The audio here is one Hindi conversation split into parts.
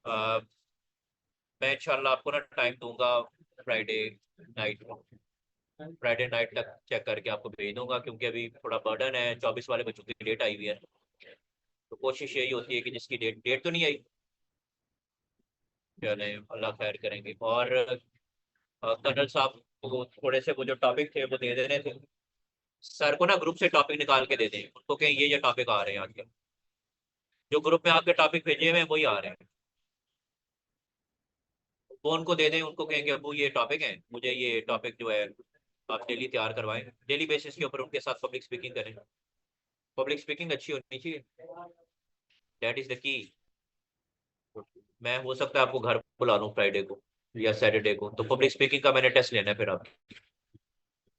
अ, मैं इंशाल्लाह आपको ना टाइम दूंगा फ्राइडे नाइट को। फ्राइडे नाइट तक चेक करके आपको भेज दूंगा, क्योंकि अभी थोड़ा बर्डन है, 24 वाले बच्चों की डेट आई हुई है। तो कोशिश यही होती है कि जिसकी डेट डेट तो नहीं आई, चले अल्लाह खैर करेंगे। और कर्नल साहब को थोड़े से वो जो टॉपिक थे वो दे देने थे। सर को ना ग्रुप से टॉपिक निकाल के दे दें, उनको कहें ये टॉपिक आ रहे हैं आजकल, जो ग्रुप में आपके टॉपिक भेजे हुए हैं वही आ रहे हैं। वो उनको दे दें, उनको कहेंगे अबू ये टॉपिक है, मुझे ये टॉपिक जो है आप डेली तैयार करवाएं, डेली बेसिस के ऊपर उनके साथ पब्लिक स्पीकिंग करें। पब्लिक स्पीकिंग अच्छी होनी चाहिए, दैट इज द की। मैं हो सकता है आपको घर बुला लूँ फ्राइडे को या सैटरडे को, तो पब्लिक स्पीकिंग का मैंने टेस्ट लेना है, फिर आप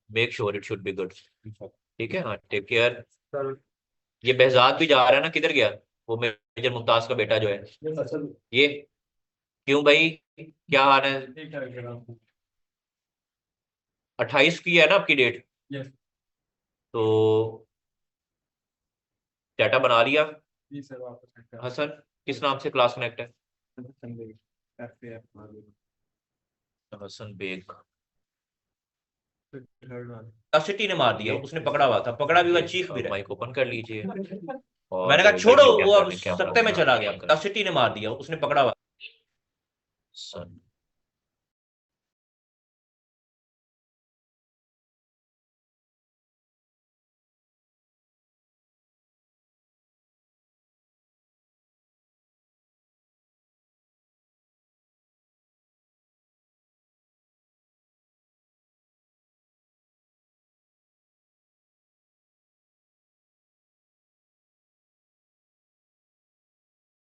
make sure it should be good. ठीक है, हाँ, टेक केयर। ये behzad भी जा रहा है ना, किधर गया? वो मेजर मुमताज का बेटा जो है, ये क्यों भाई, क्या हाल है? 28 की है ना आपकी डेट? तो डाटा बना लिया? हसन, किस नाम से क्लास कनेक्ट है? हसन बेग। सिटी ने मार दिया, उसने पकड़ा हुआ था, पकड़ा भी हुआ, चीख भी रहा है। माइक ओपन कर लीजिए। और मैंने कहा छोड़ो, वो अब सत्ते में चला गया। सिटी ने मार दिया, उसने पकड़ा हुआ। सन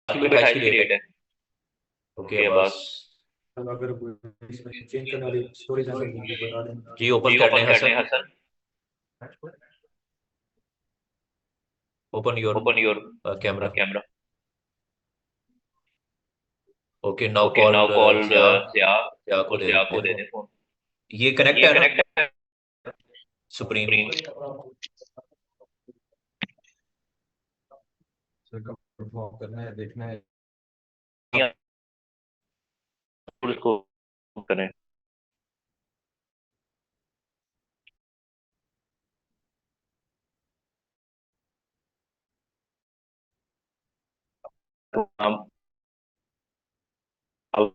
की 28 की डेट है। ओके बस। अगर इसमें चेंज करने वाली स्टोरेज है तो मुझे बता देना। जी ओपन जी कर लें ओपन कर लें Hasan. Hasan. Open your open your camera. Camera. Okay now okay call now call Jiya. Jiya. Jiya को और दे जिया देते को दे हैं। दें फोन। ये कनेक्ट ये है ना? कनेक्ट है सुप्रीम। स्क्रीन। करना है, देखना है। उसको करें। हम अब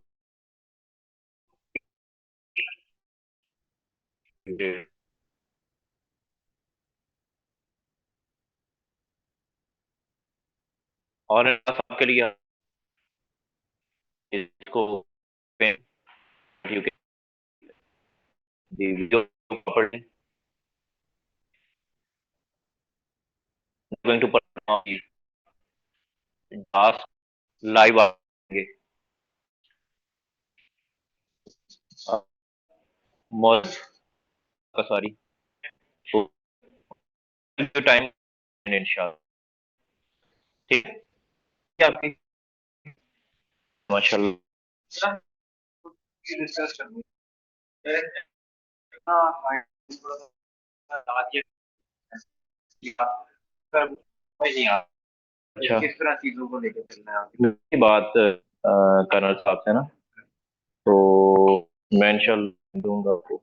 और आपके लिए इसको video property going to task live आएंगे। मौत का सॉरी टाइम इंशाल्लाह। ठीक है आपकी माशाल्लाह। डिस्कस करनी है। हाँ, नहीं आ अच्छा किस तरह चीजों को लेकर चलना है आपकी बात कर्नल साहब से ना, तो मैं इंशाल्लाह दूंगा आपको।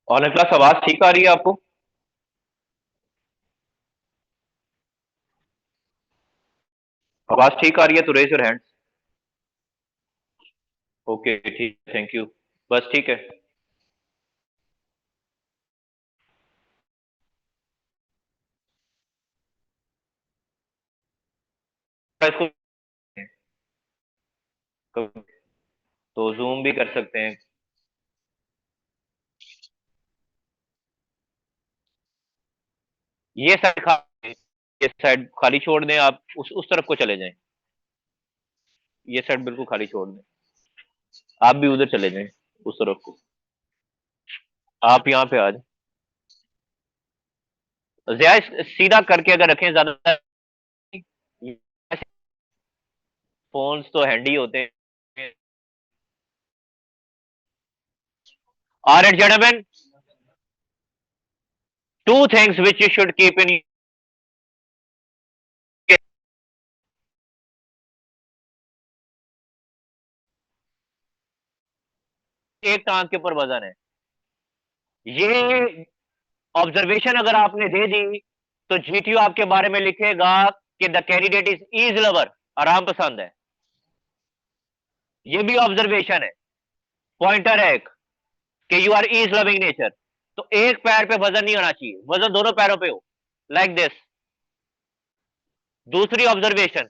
ऑनलाइन क्लास आवाज ठीक आ रही है आपको? आवाज ठीक आ रही है तो रेज योर हैंड। ओके ठीक, थैंक यू। बस ठीक है। इसको तो जूम भी कर सकते हैं। ये साइड ये साइड खाली छोड़ दें, आप उस तरफ को चले जाएं। ये साइड बिल्कुल खाली छोड़ दें, आप भी उधर चले जाएं उस तरफ को। आप यहाँ पे आ जाए, ज्यादा सीधा करके अगर रखें ज्यादा। फोन्स तो हैंडी होते हैं। All right, gentlemen, two things which you should keep in एक टांग के ऊपर वजन है। ये ऑब्जर्वेशन अगर आपने दे दी तो जीटीयू आपके बारे में लिखेगा कि the candidate is ease lover, आराम पसंद है। ये भी ऑब्जर्वेशन है, पॉइंटर है एक कि you are ease loving nature. तो एक पैर पे वजन नहीं होना चाहिए, वजन दोनों पैरों पे हो, लाइक दिस। दूसरी observation,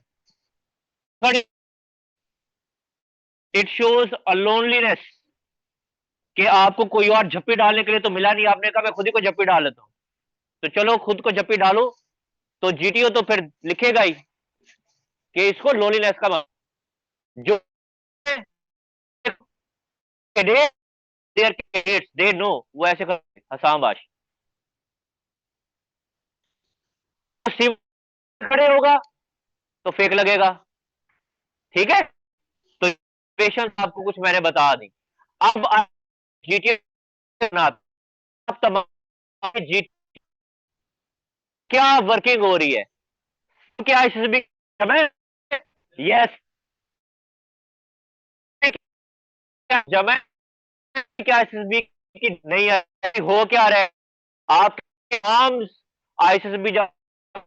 it shows a loneliness, कि आपको कोई और झप्पी डालने के लिए तो मिला नहीं, आपने कहा मैं खुद ही को झप्पी डाल लेता हूं। तो चलो खुद को झप्पी डालो, तो जीटीओ तो फिर लिखेगा ही कि इसको लोनलीनेस का जो दे नो, वो ऐसे हसामबाज खड़े होगा तो फेक लगेगा। ठीक है, तो पेशेंस आपको कुछ मैंने बता दी। अब जीटीए तमाम जी क्या वर्किंग हो रही है, क्या एसएसबी यस जमा, क्या एसएसबी की नहीं है, हो क्या रहा है आपके नाम आईएसएसबी,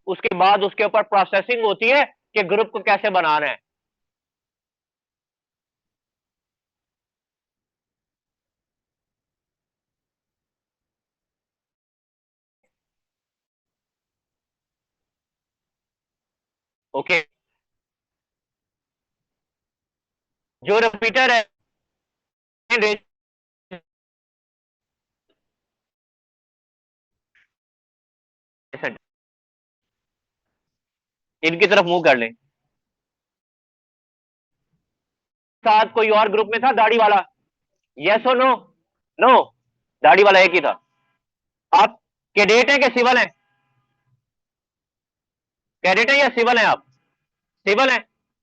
उसके बाद उसके ऊपर प्रोसेसिंग होती है कि ग्रुप को कैसे बनाना है। ओके, जो रिपीटर है इनकी तरफ मुंह कर लें। साथ कोई और ग्रुप में था दाढ़ी वाला, यस और नो? नो, दाढ़ी वाला एक ही था। आप कैडेट है कि सिविल है? कैडेट है या सिविल है आप? सिविल है।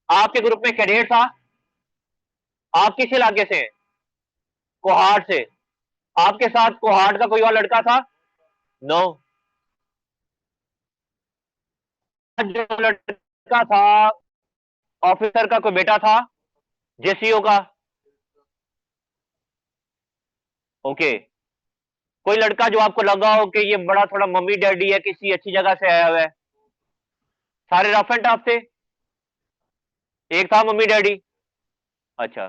आपके ग्रुप में कैडेट था। आप किस इलाके से हैं? कोहाट से। आपके साथ कोहाट का कोई और लड़का था? नो। जो लड़का था ऑफिसर का कोई बेटा था, जेसीओ का? ओके, कोई लड़का जो आपको लगा हो कि ये बड़ा थोड़ा मम्मी डैडी है, किसी अच्छी जगह से आया हुआ है? सारे रफ एंड टफ थे? एक था मम्मी डैडी? अच्छा,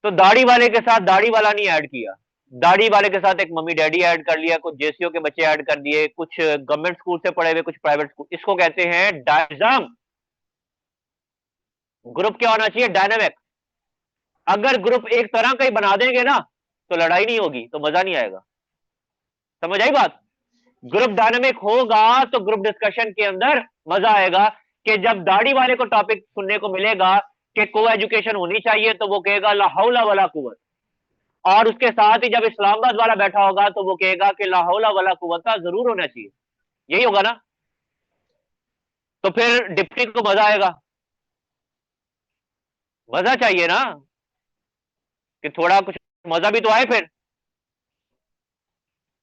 तो दाढ़ी वाले के साथ दाढ़ी वाला नहीं ऐड किया, दाढ़ी वाले के साथ एक मम्मी डैडी ऐड कर लिया, कुछ जेसीओ के बच्चे ऐड कर दिए, कुछ गवर्नमेंट स्कूल से पढ़े हुए, कुछ प्राइवेट स्कूल। इसको कहते हैं डायनामिज्म। ग्रुप क्या होना चाहिए? डायनामिक। अगर ग्रुप एक तरह का ही बना देंगे ना तो लड़ाई नहीं होगी, तो मजा नहीं आएगा। समझ आई बात? ग्रुप डायनामिक होगा तो ग्रुप डिस्कशन के अंदर मजा आएगा, कि जब दाढ़ी वाले को टॉपिक सुनने को मिलेगा कि को एजुकेशन होनी चाहिए तो वो कहेगा ला हौला वला कुव्वत, और उसके साथ ही जब इस्लामाबाद वाला बैठा होगा तो वो कहेगा कि ला हौला वला कुव्वत जरूर होना चाहिए। यही होगा ना? तो फिर डिप्टी को मजा आएगा, मजा चाहिए ना, कि थोड़ा कुछ मजा भी तो आए फिर।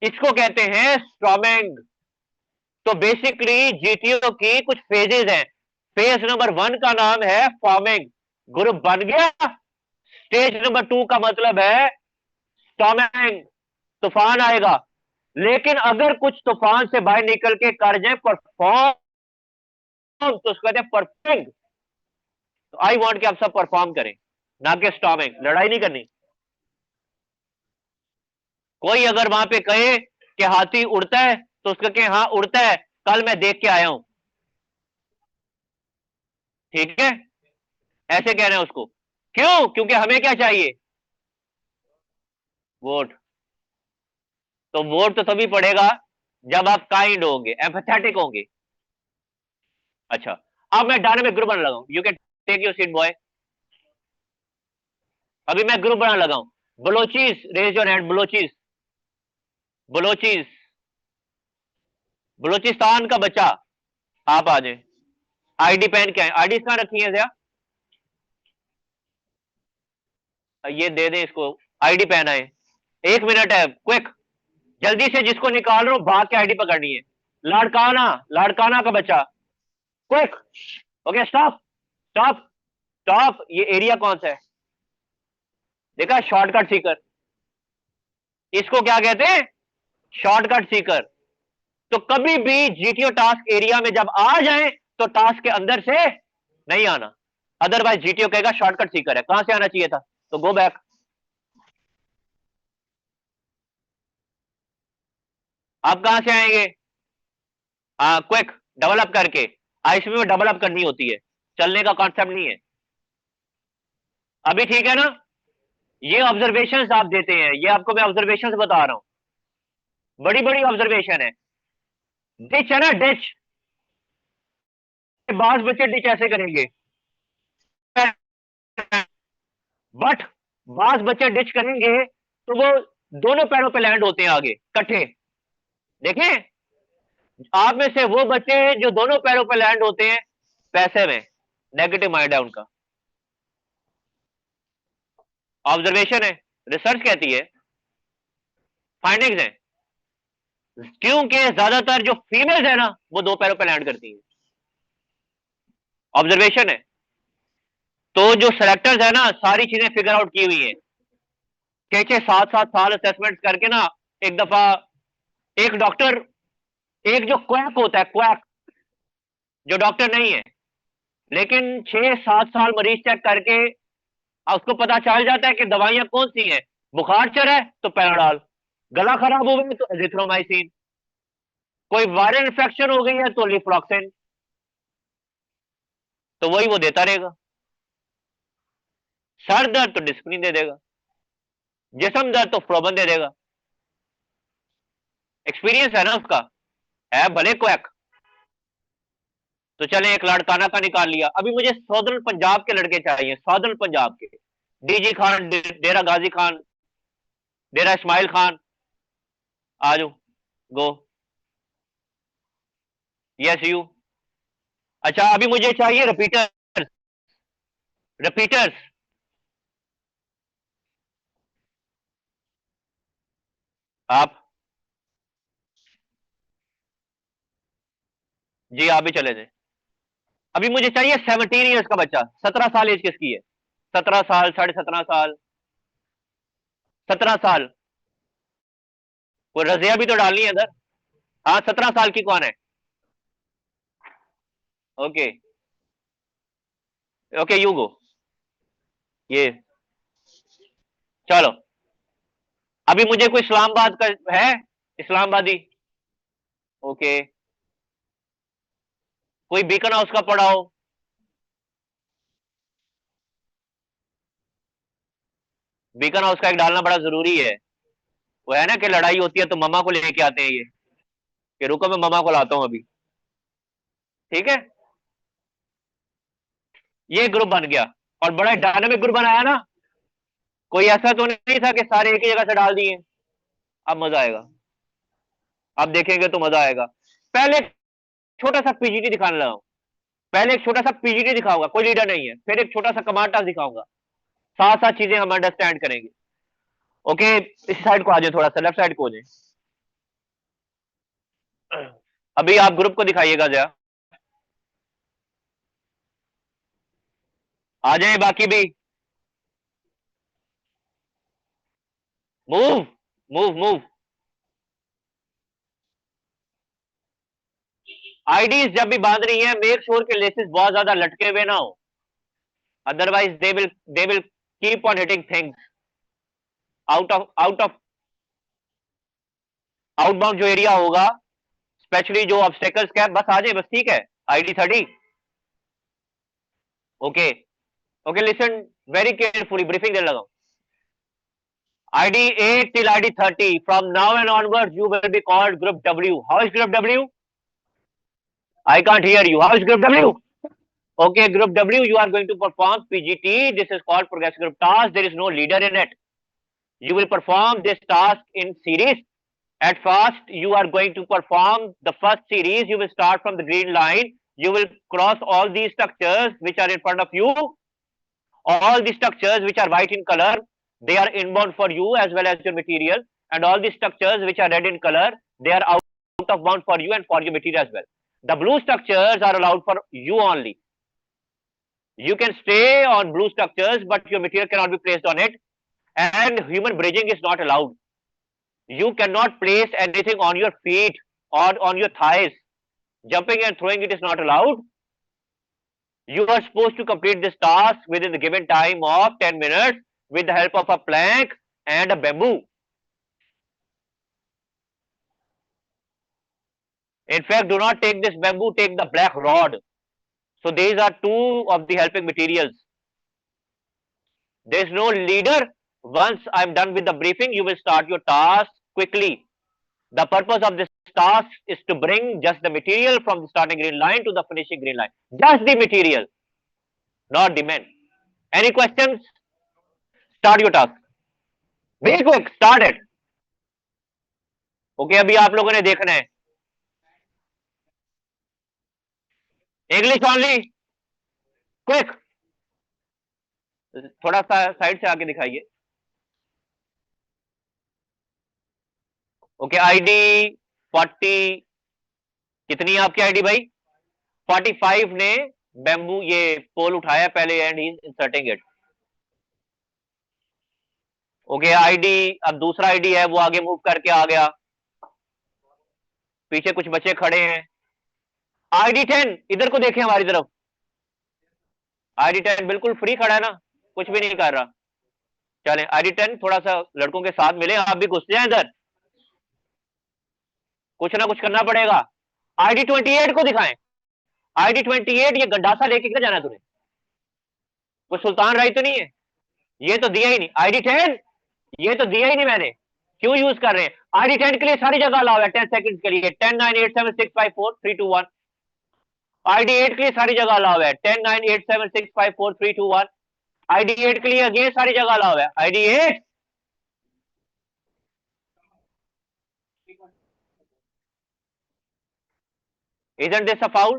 इसको कहते हैं स्ट्रॉमिंग। तो बेसिकली जीटीओ की कुछ फेजेस हैं। फेज नंबर 1 का नाम है फॉर्मिंग, ग्रुप बन गया। स्टेज नंबर 2 का मतलब है स्टॉर्मिंग, तूफान आएगा, लेकिन अगर कुछ तूफान से बाहर निकल के कर जाए परफॉर्म, तो उसको कहते हैं परफॉर्मिंग। तो आई वांट कि आप सब परफॉर्म करें, ना कि स्टॉर्मिंग। लड़ाई नहीं करनी। कोई अगर वहां पे कहे कि हाथी उड़ता है, तो उसका कहे हाँ उड़ता है, कल मैं देख के आया हूं, ठीक है, ऐसे कहना है उसको। क्यों? क्योंकि हमें क्या चाहिए? वोट। तो वोट तो तभी पड़ेगा जब आप काइंड होंगे, एम्पैथेटिक होंगे। अच्छा, अब मैं डायनामिक ग्रुप बनाने लगा हूं। You can take your seat boy. अभी मैं ग्रुप बनाने लगा हूं। Balochis, raise your hand. Balochis, Balochis, Balochistan का बच्चा, आप आ जाए। आईडी पेन क्या है? आईडी कहां रखी है? ये दे दें इसको, आईडी पेन आए। 1 मिनट है, क्विक, जल्दी से। जिसको निकाल रहा हूं भाग के आईडी पकड़नी है। लाड़काना, लाड़काना का बच्चा, quick. Okay, stop, stop, stop. ये एरिया कौन सा है? देखा, शॉर्टकट सीकर। इसको क्या कहते हैं? शॉर्टकट सीकर। तो कभी भी जीटीओ टास्क एरिया में जब आ जाए तो टास्क के अंदर से नहीं आना, अदरवाइज जीटीओ कहेगा शॉर्टकट सीकर है। कहां से आना चाहिए था? तो गो बैक। आप कहां से आएंगे? हाँ, क्विक, डबल अप करके। आईसीबी में डबल अप करनी होती है, चलने का कॉन्सेप्ट नहीं है। अभी ठीक है ना? ये ऑब्जर्वेशंस आप देते हैं, ये आपको मैं ऑब्जर्वेशंस बता रहा हूं, बड़ी बड़ी ऑब्जर्वेशन है। डिच है ना, डिच। बास बच्चे डिच ऐसे करेंगे, बट बास बच्चे डिच करेंगे तो वो दोनों पैरों पे लैंड होते हैं आगे कट्ठे। देखें, आप में से वो बच्चे जो दोनों पैरों पे लैंड होते हैं, पैसे में नेगेटिव माइंड है उनका। ऑब्जर्वेशन है, रिसर्च कहती है, फाइंडिंग्स है। क्योंकि ज्यादातर जो फीमेल्स है ना, वो 2 पैरों पे लैंड करती हैं। ऑब्जर्वेशन है। तो जो सेलेक्टर्स है ना, सारी चीजें फिगर आउट की हुई है। 6-7 साल असेसमेंट करके ना, एक दफा एक डॉक्टर, एक जो क्वैक होता है, क्वैक, जो डॉक्टर नहीं है, लेकिन 6-7 साल मरीज चेक करके उसको पता चल जाता है कि दवाइयां कौन सी हैं। बुखार चढ़ा है तो पैराडॉल, गला खराब हो गया तो एजिथ्रोमाइसिन, कोई वायरल इन्फेक्शन हो गई है तो लिफ्लॉक्सिन। तो वही वो देता रहेगा। सर दर्द तो डिस्प्रिन दे देगा, जिसम दर्द तो फ्लोबन दे देगा। एक्सपीरियंस है ना उसका, है भले क्वैक। तो चले, एक लाड़काना का निकाल लिया। अभी मुझे सौदर्न पंजाब के लड़के चाहिए, सौदर्न पंजाब के। डीजी खान, डेरा गाजी खान, डेरा इस्माइल खान, आ जाओ, गो। Yes you. अच्छा, अभी मुझे चाहिए रिपीटर्स, रिपीटर्स। आप जी, आप भी चले जाए। अभी मुझे चाहिए 17 ईयर्स का बच्चा। 17 साल एज किसकी है? 17 साल, 17.5 साल, 17 साल। कोई रजिया भी तो डालनी है इधर। हाँ, 17 साल की कौन है? Okay, okay, you go. ये चलो। अभी मुझे कोई इस्लामाबाद का है, इस्लामाबादी। ओके, कोई बीकन हाउस का पढ़ा हो? बीकन हाउस का एक डालना बड़ा जरूरी है। वो है ना कि लड़ाई होती है तो ममा को लेके आते हैं ये, कि रुको मैं ममा को लाता हूं अभी। ठीक है, ये ग्रुप बन गया और बड़ा डायनामिक ग्रुप बनाया ना। कोई ऐसा तो नहीं था कि सारे एक ही जगह से डाल दिए। अब मजा आएगा, आप देखेंगे तो मजा आएगा। पहले एक छोटा सा पीजीटी दिखाने लगा हूं। पहले एक छोटा सा पीजीटी दिखाऊंगा, कोई लीडर नहीं है, फिर एक छोटा सा कमांड टास्क दिखाऊंगा। साथ साथ चीजें हम अंडरस्टैंड करेंगे। ओके, इस साइड को आ जाए, थोड़ा सा लेफ्ट साइड को हो जाए। अभी आप ग्रुप को दिखाइएगा जरा, आ जाए बाकी भी। Move, move, move. आईडीज जब भी बांध रही है, मेक श्योर के लेसेस बहुत ज्यादा लटके हुए ना हो, otherwise they will keep on hitting things out of outbound जो एरिया होगा, स्पेशली जो ऑब्स्टेकल्स का, बस आ जाए बस, ठीक है। ID 30, okay okay, listen very carefully, briefing देने लगा। ID 8 till ID 30. From now and onwards, you will be called Group W. How is Group W? I can't hear you. How is Group W? Okay, Group W, you are going to perform PGT. This is called Progressive Group Task. There is no leader in it. You will perform this task in series. At first, you are going to perform the first series. You will start from the green line. You will cross all these structures which are in front of you. All the structures which are white in color, they are inbound for you as well as your material, and all the structures which are red in color, they are out of bound for you and for your material as well. The blue structures are allowed for you only. You can stay on blue structures, but your material cannot be placed on it, and human bridging is not allowed. You cannot place anything on your feet or on your thighs. Jumping and throwing it is not allowed. You are supposed to complete this task within the given time of 10 minutes with the help of a plank and a bamboo. In fact, do not take this bamboo, take the black rod. So these are two of the helping materials. There is no leader. Once I am done with the briefing, you will start your task quickly. The purpose of this task is to bring just the material from the starting green line to the finishing green line. Just the material, not the men. Any questions? Start your task. Very quick, start it. Okay, अभी आप लोगों ने देखना है। English only. Quick. थोड़ा सा साइड से आके दिखाइए। ओके, आईडी 40 कितनी है आपकी आईडी भाई? 45 ने बैम्बू ये पोल उठाया पहले and he inserting it. Okay, ID अब दूसरा आईडी है वो आगे मूव करके आ गया, पीछे कुछ बच्चे खड़े हैं। आईडी 10 इधर को देखें हमारी तरफ। आईडी 10 बिल्कुल फ्री खड़ा है ना, कुछ भी नहीं कर रहा। चलें आईडी 10 थोड़ा सा लड़कों के साथ मिले, आप भी घुस जाए इधर, कुछ ना कुछ करना पड़ेगा। आईडी 28 को दिखाएं। आईडी 28 ये गंडासा लेके किधर जाना है तूने? वो सुल्तान राय तो नहीं है? ये तो दिया ही नहीं। आईडी 10 ये तो दिया ही नहीं मैंने, क्यों यूज कर रहे हैं? आईडी 10 के लिए सारी जगह अलाउ है 10 सेकंड के लिए। 10 9 8 7 6 5 4 3 2 1। आईडी 8 के लिए सारी जगह अलाउ है 10 9 8 7 6 5 4 3 2 1। आईडी 8 के लिए अगेन सारी जगह अलाउ है। ID 8 isn't this a foul?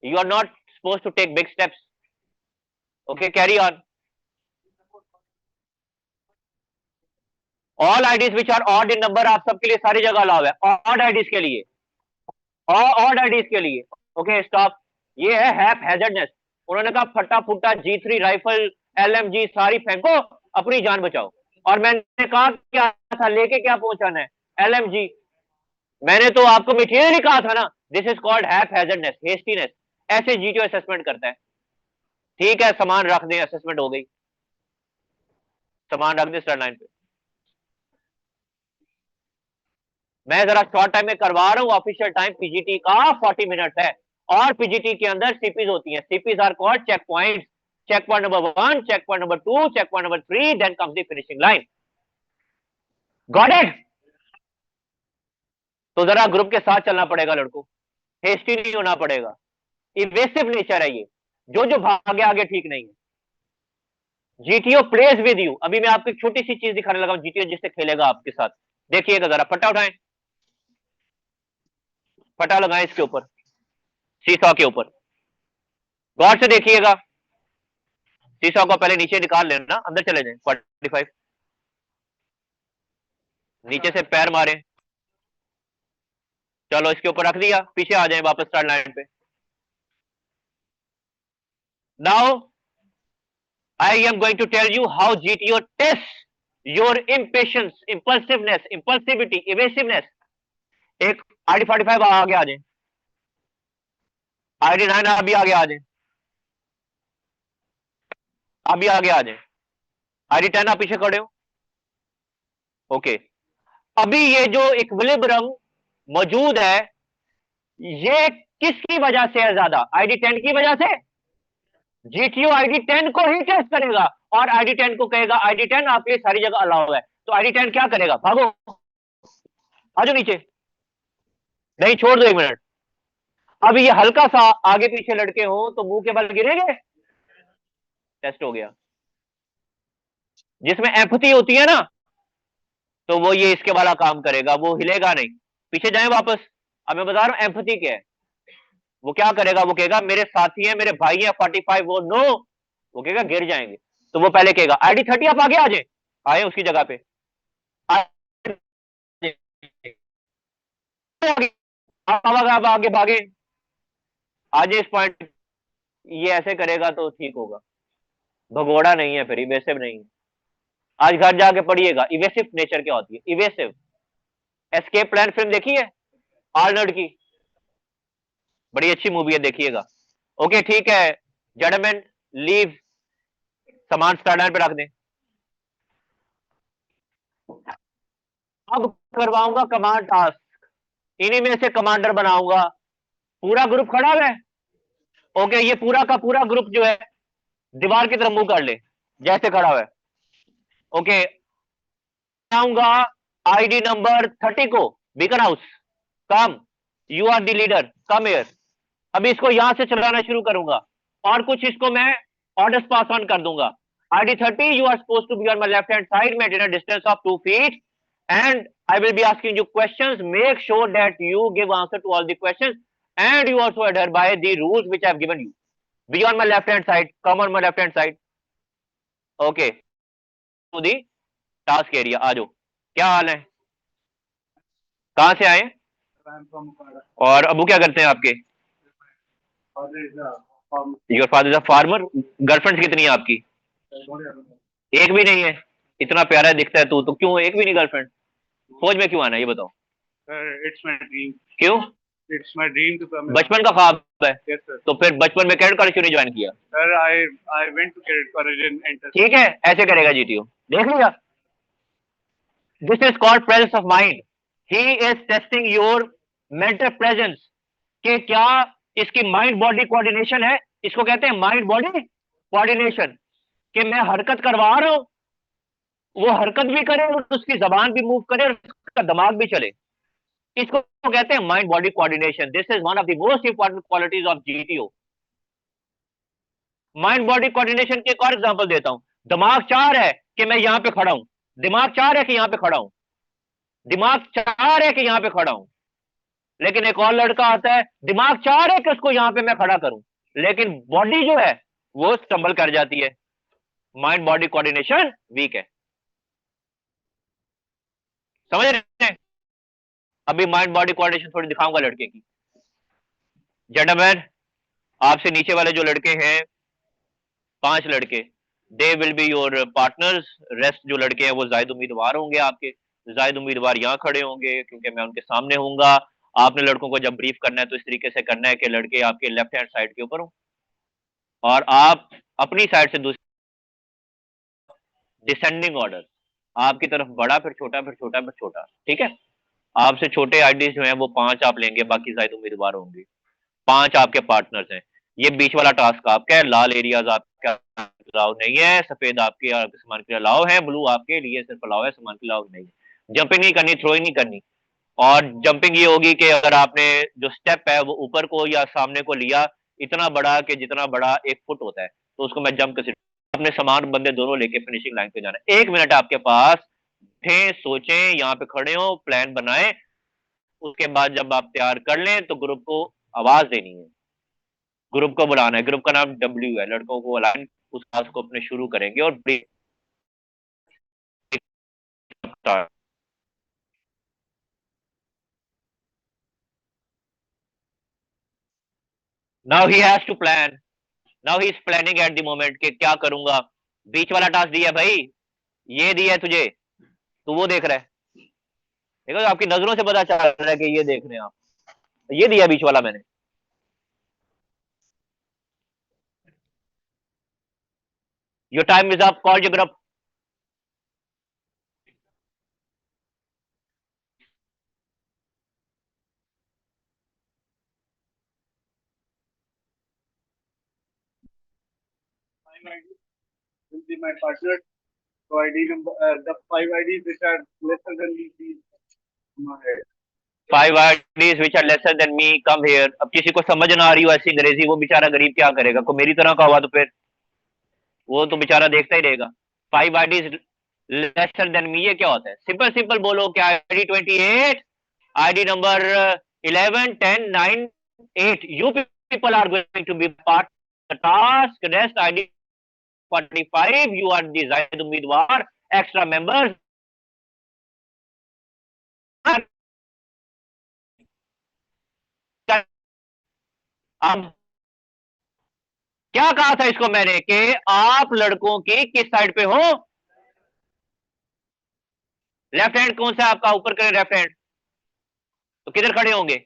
You are not supposed to take big steps. Okay, carry on. All IDs which are odd in number आप सबके लिए सारी जगह अलाउ है। odd IDs के लिए, odd IDs के लिए। Okay stop. ये है हैप हैजर्डनेस। उन्होंने कहा फटा फुटा G3 राइफल LMG सारी फेंको, अपनी जान बचाओ। और मैंने कहा क्या था, लेके क्या पहुंचाना है? LMG। मैंने तो आपको मटेरियल ही कहा था ना। This is called hap hazardness, hastiness. ऐसे GTO असेसमेंट करता है। ठीक है, सामान रख दें, असेसमेंट हो गई। सामान रख दें स्टार्ट लाइन पे। मैं जरा शॉर्ट टाइम में करवा रहा हूं। ऑफिशियल टाइम पीजीटी का 40 मिनट है, और पीजीटी के अंदर सीपीज होती हैं। CPs are called check points. Check point number 1, check point number 2, check point number 3, then comes the finishing line. Got it? तो जरा ग्रुप के साथ चलना पड़ेगा लड़कों, हेस्टी नहीं होना पड़ेगा। इवेसिव नेचर है ये, जो भागे आगे ठीक नहीं है। GTO plays with you. अभी मैं आपको एक छोटी सी चीज दिखाने लगा हूं, जीटीओ जिससे खेलेगा आपके साथ। देखिएगा जरा, फटा उठाएं, फटा लगाएं इसके ऊपर, सीसॉ के ऊपर। गौर से देखिएगा, सीसॉ को पहले नीचे निकाल लेना, अंदर चले जाएं। 45 नीचे से पैर मारे, चलो इसके ऊपर रख दिया, पीछे आ जाए वापस स्टार्ट लाइन पे। Now I am going to tell you how GTO test your impatiences, impulsiveness, impulsivity, evasiveness. एक आईडी 45 आगे आ जाए। ID9 अभी आगे आ जाए, अभी आगे आ जाए। ID10 आप पीछे खड़े हो। ओके, अभी ये जो इक्विलिब्रियम मौजूद है, ये किसकी वजह से है ज्यादा? ID10 की वजह से। GTO ID10 को ही टेस्ट करेगा और ID10 को कहेगा ID10 आपके लिए सारी जगह अलाउ है। तो ID10 क्या करेगा? भागो, आ जाओ नीचे। नहीं, छोड़ दो 1 मिनट। अब ये हल्का सा आगे पीछे लड़के हो तो मुंह के बल गिरेंगे। टेस्ट हो गया। जिसमें एम्पैथी होती है ना, तो वो ये इसके वाला काम करेगा, वो हिलेगा नहीं। पीछे जाए वापस। अब मैं बता रहा हूं एम्पैथी क्या है। वो क्या करेगा? वो कहेगा मेरे साथी हैं, मेरे भाई हैं 45, वो नो, वो कहेगा गिर जाएंगे। तो वो पहले कहेगा ID30 आप आगे आ जाए, आए उसकी जगह पे आप आगे भागे, आज इस पॉइंट। ये ऐसे करेगा तो ठीक होगा। भगोड़ा नहीं है, फिर इवेसिव नहीं है। आज घर जाके पढ़िएगा इवेसिव नेचर क्या होती है। इवेसिव एस्केप प्लान फिल्म देखी है आर्नल्ड की? बड़ी अच्छी मूवी है, देखिएगा। ओके ठीक है, जेंटलमैन लीव, सामान स्टार्ट पे रख दें। अब करवाऊंगा कमांड टास्क, इन्हीं में से कमांडर बनाऊंगा। पूरा ग्रुप खड़ा है। ओके, ये पूरा का पूरा ग्रुप जो है दीवार की तरफ मुंह कर ले, जैसे खड़ा हुआ है। ओके, आऊंगा ID नंबर 30 को, Beacon House come, you are the leader, come here. अभी इसको यहां से चलाना शुरू करूंगा और कुछ इसको मैं ऑर्डर्स पास ऑन कर दूंगा। ID30, you are supposed to be on my left hand side, maintain a distance of 2 feet, and I will be asking you questions. Make sure that you give answer to all the questions, and you also adhere by the rules which I have given you. Be on my left hand side, come on my left hand side. Okay, to the task area. आ जाओ। क्या हाल है? कहां से आए? और अबू क्या करते हैं आपके? Your father is a farmer. Girlfriend कितनी है आपकी? एक भी नहीं है? इतना प्यारा दिखता है तू, तो क्यों एक भी नहीं गर्लफ्रेंड? फौज में क्यों आना है ये बताओ? It's my dream. क्यों? It's my dream to come. बचपन का ख्वाब है? Yes, sir. तो फिर बचपन में कैडेट कॉलेज क्यों नहीं ज्वाइन किया? Sir, I went to cadet college and entered. ठीक है, ऐसे करेगा GTO, देख लिया। This is called presence of mind. He is testing your mental presence, कि क्या इसकी माइंड बॉडी कोऑर्डिनेशन है। इसको कहते हैं माइंड बॉडी कोऑर्डिनेशन, कि मैं हरकत करवा रहा हूं, वो हरकत भी करे और उसकी जबान भी मूव करे और उसका दिमाग भी चले। इसको कहते हैं mind body coordination. This is one of the most important qualities of GTO। Mind body coordination की एक और एग्जांपल देता हूं। दिमाग चाह रहा है कि मैं यहां पे खड़ा हूं, दिमाग चाह रहा है कि यहां पे खड़ा हूं, दिमाग चाह रहा है कि यहां पे खड़ा हूं, लेकिन एक और लड़का आता है, दिमाग चाह रहा है कि उसको यहां पे मैं खड़ा करूं, लेकिन बॉडी जो है वो स्टंबल कर जाती है। माइंड बॉडी कोऑर्डिनेशन वीक है। समझ रहे हैं? अभी माइंड बॉडी कोऑर्डिनेशन थोड़ी दिखाऊंगा लड़के की। जेंटलमैन, आपसे नीचे वाले जो लड़के हैं, 5 लड़के, they will be your partners. Rest जो लड़के हैं वो जायद उम्मीदवार होंगे आपके। जायद उम्मीदवार यहाँ खड़े होंगे क्योंकि मैं उनके सामने हूंगा। आपने लड़कों को जब ब्रीफ करना है तो इस तरीके से करना है कि लड़के आपके लेफ्ट हैंड साइड के ऊपर हो और आप अपनी साइड से दूसरी डिसेंडिंग ऑर्डर, आपकी तरफ बड़ा, फिर छोटा, फिर छोटा, फिर छोटा। ठीक है? आपसे छोटे आईडी जो हैं वो 5 आप लेंगे, बाकी जायद उम्मीदवार होंगे। 5 आपके पार्टनर्स हैं। ये बीच वाला टास्क आपका है। लाल एरियाज आपका अलाउ नहीं है, सफेद आपके सामान के लिए अलाउ है, ब्लू आपके लिए सिर्फ अलाउ है, सामान के अलाउ नहीं है। जंपिंग नहीं करनी, थ्रोइंग नहीं करनी। और जंपिंग ये होगी कि अगर आपने जो स्टेप है वो ऊपर को या सामने को लिया, इतना बड़ा कि जितना बड़ा 1 फुट होता है, तो उसको मैं जंप कर, अपने सामान बंदे दोनों लेके फिनिशिंग लाइन पे जाना है। 1 मिनट आपके पास, थे सोचें, यहाँ पे खड़े हो, प्लान बनाए। उसके बाद जब आप तैयार कर लें तो ग्रुप को आवाज देनी है, ग्रुप को बुलाना है। ग्रुप का नाम W है। लड़कों को बुलाएं, उस टास्क को अपने शुरू करेंगे और break. Now he has to plan, now he is planning at the moment कि क्या करूंगा। बीच वाला टास्क दिया भाई, ये दिया है तुझे, तू वो देख रहा है। देखो आपकी नजरों से पता चल रहा है कि ये देख रहे हैं आप। ये दिया बीच वाला मैंने। Your time is up. Call your group. Will be my partner. So ID number, the 5 IDs which are lesser than me, please come ahead. 5 IDs which are lesser than me, come here. अब किसी को समझ ना आ रही हो ऐसी अंग्रेजी, वो बेचारा गरीब क्या करेगा? कोई मेरी तरह का हुआ तो फिर वो तो बेचारा देखता ही रहेगा। 5 IDs लेसर देन मी, ये क्या होता है? सिंपल सिंपल बोलो क्या? ID 28, ID number 11, 10, 9, 8। You people are going to be part of the task. Rest ID 45, you are the Zahid Ummidwar, extra members. अब क्या कहा था इसको मैंने कि आप लड़कों की किस साइड पे हो? लेफ्ट हैंड कौन सा है आपका? ऊपर करें लेफ्ट हैंड, तो किधर खड़े होंगे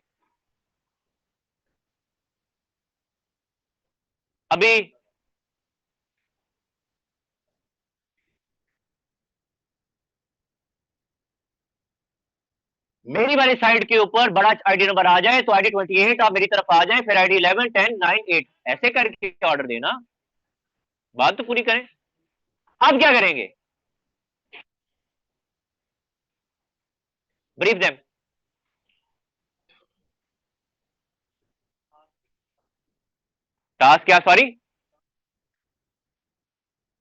अभी? मेरी वाली साइड के ऊपर बड़ा आईडी नंबर आ जाए तो ID 28 आप मेरी तरफ आ जाए, फिर ID 11, 10, 9, 8 ऐसे करके ऑर्डर देना। बात तो पूरी करें। अब क्या करेंगे? Brief them. टास्क क्या? सॉरी,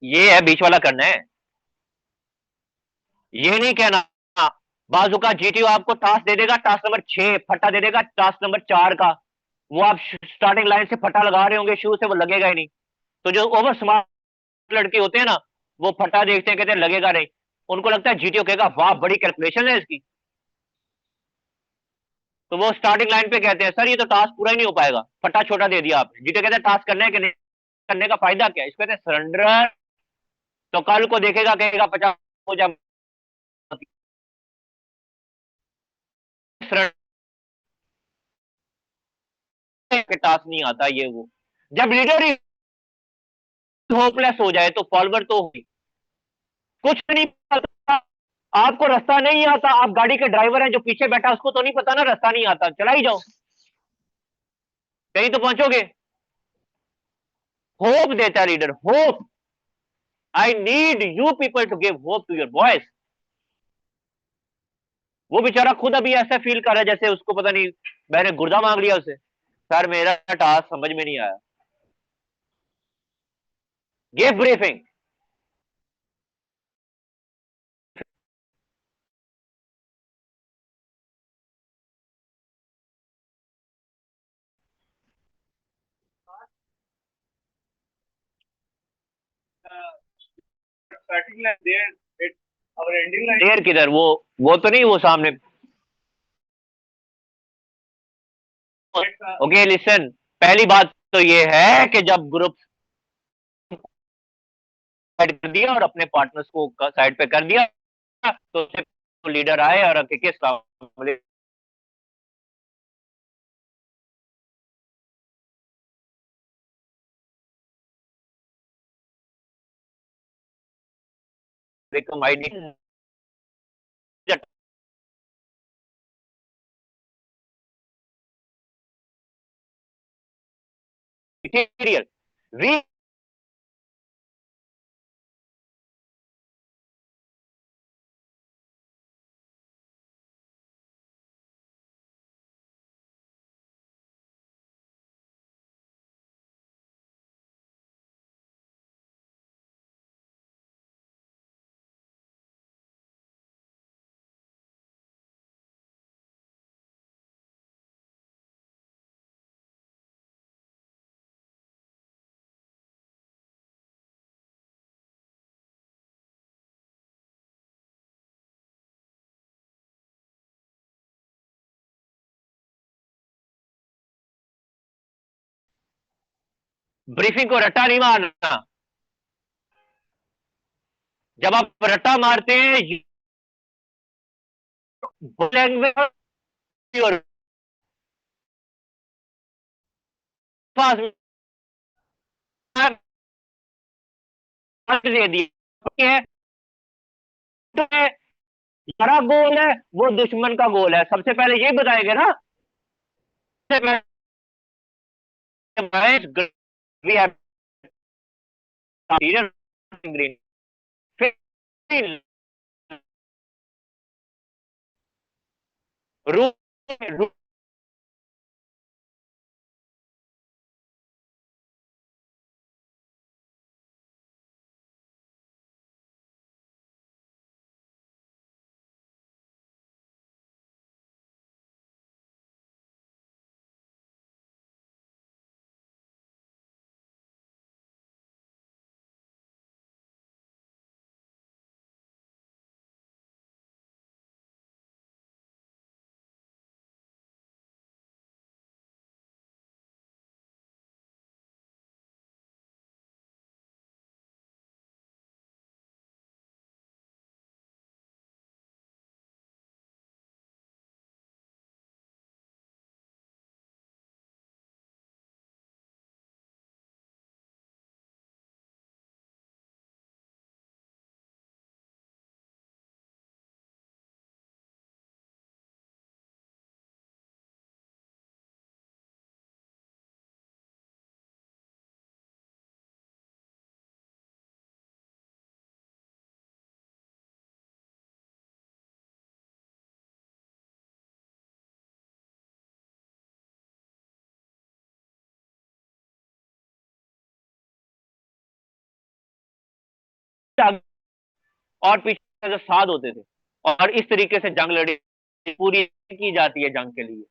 ये है बीच वाला करना है। ये नहीं कहना बाजू का जीटीओ आपको टास्क दे देगा, टास्क नंबर 6 फट्टा दे देगा, टास्क नंबर 4 का वो आप स्टार्टिंग लाइन से फट्टा लगा रहे होंगे, शुरू से वो लगेगा ही नहीं। तो जो ओवर स्मार्ट लड़के होते हैं ना, वो फट्टा देखते हैं, कहते हैं लगेगा नहीं। उनको लगता है जीटीओ कहेगा वाह बड़ी कैलकुलेशन है इसकी, तो वो स्टार्टिंग लाइन पे कहते हैं सर ये तो टास्क पूरा ही नहीं हो पाएगा, फट्टा छोटा दे दिया आपने। जीटीओ कहते हैं टास्क करना है कि नहीं करने का फायदा क्या है? इसको कहते हैं सरेंडर। तो कल को देखेगा, कहेगा 50 हो जाए, टास्क नहीं आता ये वो। जब लीडर ही होपलेस हो जाए तो फॉलोवर तो होगी। कुछ नहीं पता, आपको रास्ता नहीं आता, आप गाड़ी के ड्राइवर हैं, जो पीछे बैठा उसको तो नहीं पता ना, रास्ता नहीं आता, चला ही जाओ, कहीं तो पहुंचोगे। होप देता है leader, hope. I need you people to give hope to your voice. वो बेचारा खुद अभी ऐसा फील कर रहा है जैसे उसको पता नहीं मैंने गुर्दा मांग लिया उसे। सर मेरा टास्क समझ में नहीं आया। Give briefing. Starting line there, it our ending line. देर किधर? वो तो नहीं, वो सामने। ओके लिसन, पहली बात तो ये है कि जब ग्रुप ऐड कर दिया और अपने पार्टनर्स को साइड पे कर दिया, तो लीडर आए और किस आईडी मटेरियल री ब्रीफिंग को रट्टा नहीं मारना। जब आप रट्टा मारते हैं लैंग्वेज और दे दिया है, तो हमारा गोल है वो दुश्मन का गोल है, सबसे पहले ये बताएंगे ना, सबसे पहले we have green, फिर रू और पीछे जो साध होते थे, और इस तरीके से जंग लड़ी पूरी की जाती है जंग के लिए।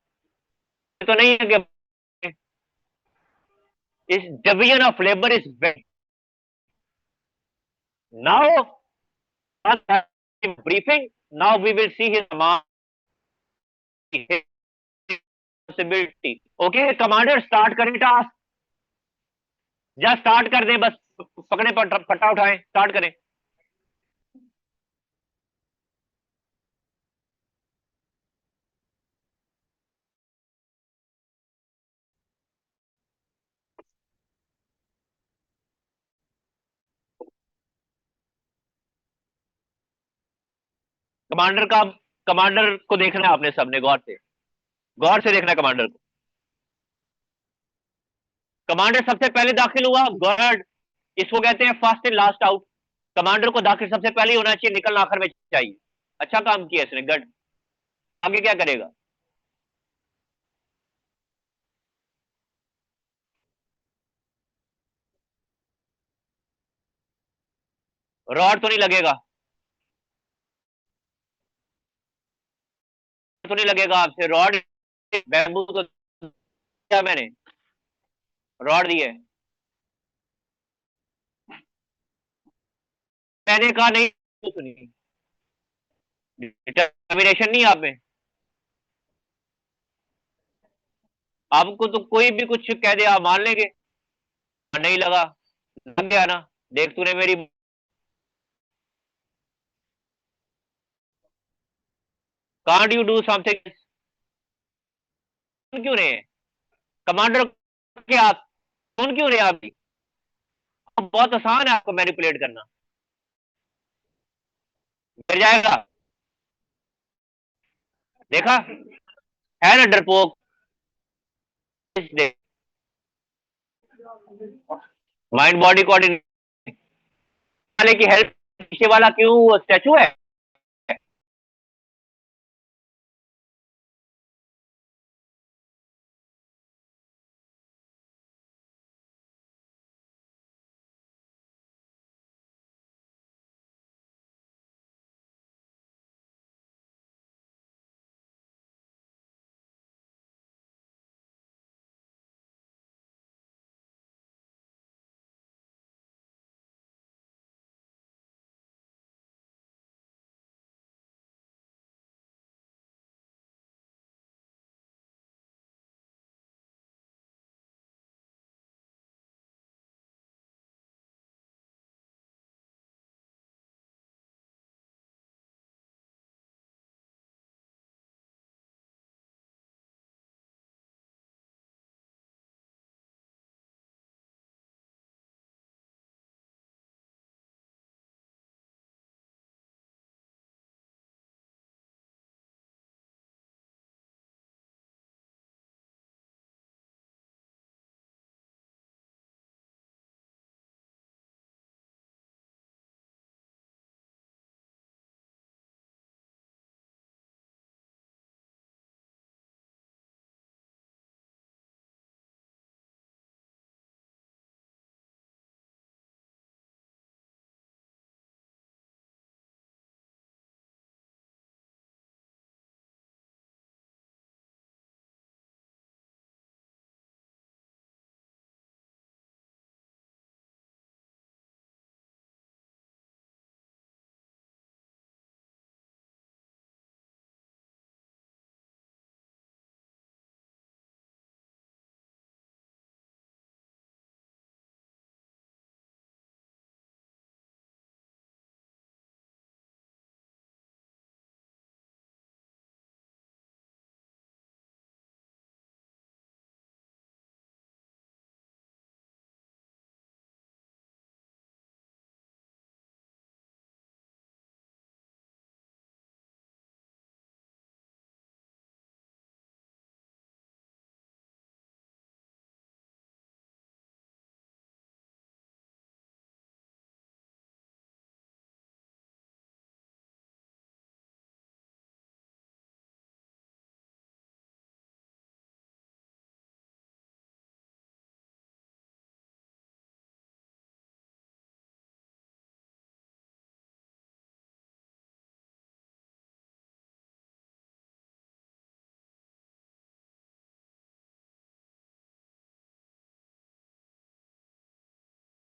तो नहीं है कि इस division of labour is very now briefing, now we will see his responsibility. Okay commander, start करें टास्क, जस्ट स्टार्ट कर दें, बस पकड़े पट्टा उठाएं, स्टार्ट करें। कमांडर को देखना है आपने सबने, गौर से देखना है कमांडर को। कमांडर सबसे पहले दाखिल हुआ, गार्ड, इसको कहते हैं first in last out. Commander को दाखिल सबसे पहले ही होना चाहिए, निकलना आखिर में चाहिए। अच्छा काम किया इसने, गढ़। आगे क्या करेगा? रॉड तो नहीं लगेगा, तो नहीं लगेगा आपसे रॉड, बैम्बू तो दिया मैंने, रॉड दिए, मैंने कहा नहीं सुनी, डिटर्मिनेशन नहीं आप में। आपको तो कोई भी कुछ कह दे आप मान लेंगे, नहीं लगा, लग गया ना, देख तूने मेरी, कांट यू डू समथिंग, क्यों रहे हैं कमांडर के आप, सुन क्यों रहे आप? बहुत आसान है आपको मैनिपुलेट करना, मिल जाएगा, देखा है ना डरपोक। माइंड बॉडी कोऑर्डिनेशन वाले की हेल्प, पीछे वाला क्यों स्टैचू है,